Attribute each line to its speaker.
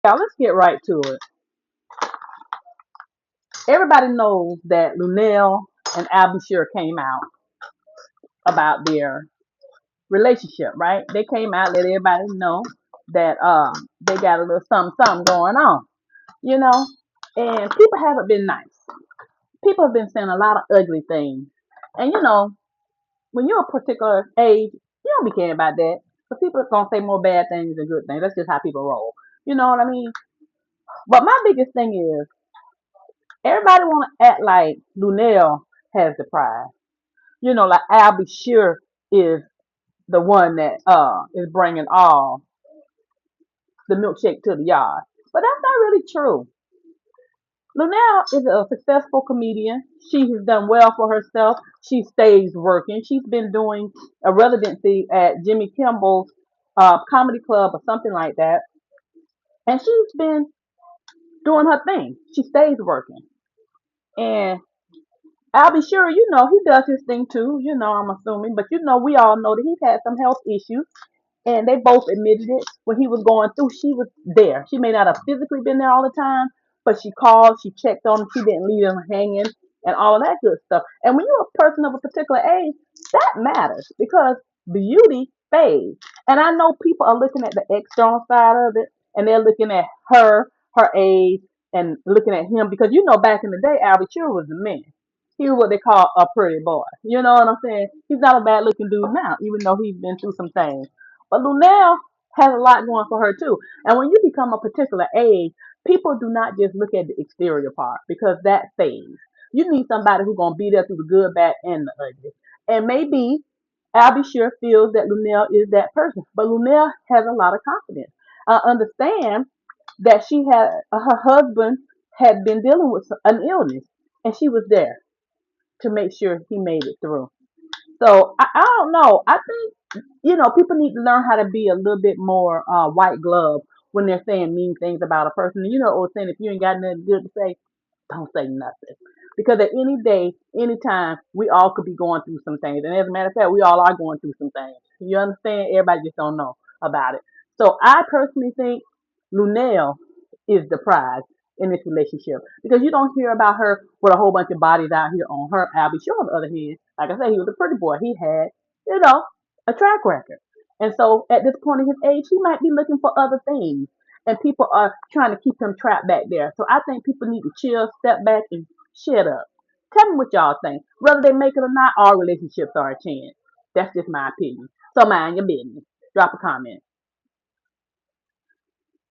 Speaker 1: Now let's get right to it. Everybody knows that Luenell&AlBSure came out about their relationship, right? They came out, let everybody know that they got a little something going on, you know. And people haven't been nice. People have been saying a lot of ugly things. And when you're a particular age, you don't be caring about that. But people are gonna say more bad things than good things. That's just how people roll. You know what I mean? But my biggest thing is everybody wanna act like Luenell has the prize. Like AlBSure is the one that is bringing all the milkshake to the yard. But that's not really true. Luenell is a successful comedian. She has done well for herself. She stays working. She's been doing a residency at Jimmy Kimmel's comedy club or something like that. And she's been doing her thing. She stays working. And I'll be sure, he does his thing too, I'm assuming. But we all know that he's had some health issues. And they both admitted it when he was going through. She was there. She may not have physically been there all the time, but she called, she checked on him, she didn't leave him hanging, and all of that good stuff. And when you're a person of a particular age, that matters because beauty fades. And I know people are looking at the external side of it, and they're looking at her age, and looking at him because back in the day, AlBSure was the man. He was what they call a pretty boy. You know what I'm saying? He's not a bad looking dude now, even though he's been through some things. But Luenell has a lot going for her too. And when you become a particular age, people do not just look at the exterior part because that fades. You need somebody who's gonna be there through the good, bad, and the ugly. And maybe AlBSure feels that Luenell is that person, but Luenell has a lot of confidence. I understand that her husband had been dealing with an illness, and she was there to make sure he made it through. So I don't know. I think people need to learn how to be a little bit more white glove when they're saying mean things about a person. Or saying if you ain't got nothing good to say, don't say nothing. Because at any day, any time, we all could be going through some things. And as a matter of fact, we all are going through some things. You understand? Everybody just don't know about it. So I personally think Luenell is the prize in this relationship. Because you don't hear about her with a whole bunch of bodies out here on her. AlBSure, on the other hand, like I said, he was a pretty boy. He had, a track record. And so at this point in his age, he might be looking for other things. And people are trying to keep him trapped back there. So I think people need to chill, step back, and shut up. Tell me what y'all think. Whether they make it or not, all relationships are a chance. That's just my opinion. So mind your business. Drop a comment.